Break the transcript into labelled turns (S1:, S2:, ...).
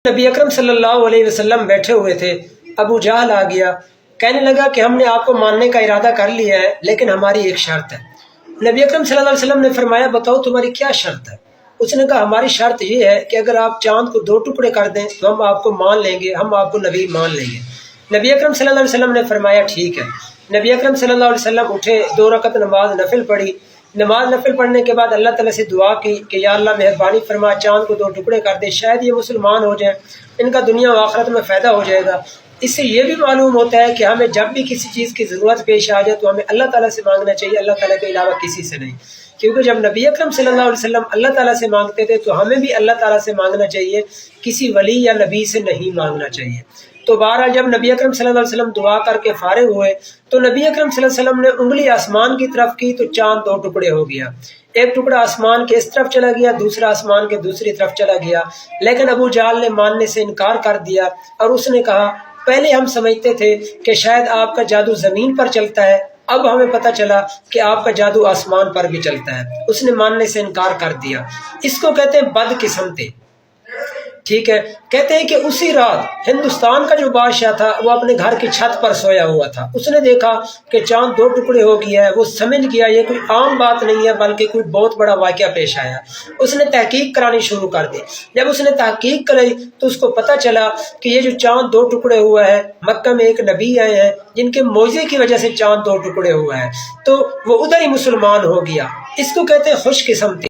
S1: نبی اکرم صلی اللہ علیہ وسلم بیٹھے ہوئے تھے، ابو جہل آ گیا، کہنے لگا کہ ہم نے آپ کو ماننے کا ارادہ کر لیا ہے لیکن ہماری ایک شرط ہے۔ نبی اکرم صلی اللہ علیہ وسلم نے فرمایا بتاؤ تمہاری کیا شرط ہے؟ اس نے کہا ہماری شرط یہ ہے کہ اگر آپ چاند کو 2 ٹکڑے کر دیں تو ہم آپ کو مان لیں گے، ہم آپ کو نبی مان لیں گے۔ نبی اکرم صلی اللہ علیہ وسلم نے فرمایا ٹھیک ہے۔ نبی اکرم صلی اللہ علیہ وسلم اٹھے، 2 رکعت نماز نفل پڑھی۔ نماز نفل پڑھنے کے بعد اللہ تعالیٰ سے دعا کی کہ یا اللہ مہربانی فرما چاند کو 2 ٹکڑے کر دے، شاید یہ مسلمان ہو جائیں، ان کا دنیا و آخرت میں فائدہ ہو جائے گا۔ اس سے یہ بھی معلوم ہوتا ہے کہ ہمیں جب بھی کسی چیز کی ضرورت پیش آ جائے تو ہمیں اللہ تعالیٰ سے مانگنا چاہیے، اللہ تعالیٰ کے علاوہ کسی سے نہیں، کیونکہ جب نبی اکرم صلی اللہ علیہ وسلم اللہ تعالیٰ سے مانگتے تھے تو ہمیں بھی اللہ تعالیٰ سے مانگنا چاہیے، کسی ولی یا نبی سے نہیں مانگنا چاہیے۔ تو بہرحال جب نبی اکرم صلی اللہ علیہ وسلم دعا کر کے فارغ ہوئے تو نبی اکرم صلی اللہ علیہ وسلم نے انگلی آسمان کی طرف کی تو چاند 2 ٹکڑے ہو گیا، ایک ٹکڑا آسمان کے اس طرف چلا گیا، دوسرا آسمان کے دوسری طرف چلا گیا۔ لیکن ابو جہل نے ماننے سے انکار کر دیا اور اس نے کہا پہلے ہم سمجھتے تھے کہ شاید آپ کا جادو زمین پر چلتا ہے، اب ہمیں پتہ چلا کہ آپ کا جادو آسمان پر بھی چلتا ہے۔ اس نے ماننے سے انکار کر دیا۔ اس کو کہتے ہیں بدقسمتی، ٹھیک ہے۔ کہتے ہیں کہ اسی رات ہندوستان کا جو بادشاہ تھا وہ اپنے گھر کی چھت پر سویا ہوا تھا، اس نے دیکھا کہ چاند 2 ٹکڑے ہو گیا ہے، وہ سمجھ گیا یہ کوئی عام بات نہیں ہے بلکہ کوئی بہت بڑا واقعہ پیش آیا۔ اس نے تحقیق کرانی شروع کر دی۔ جب اس نے تحقیق کرائی تو اس کو پتہ چلا کہ یہ جو چاند 2 ٹکڑے ہوا ہے، مکہ میں ایک نبی آئے ہیں جن کے معجزے کی وجہ سے چاند 2 ٹکڑے ہوا ہے، تو وہ ادھر ہی مسلمان ہو گیا۔ اس کو کہتے ہیں خوش قسمتی۔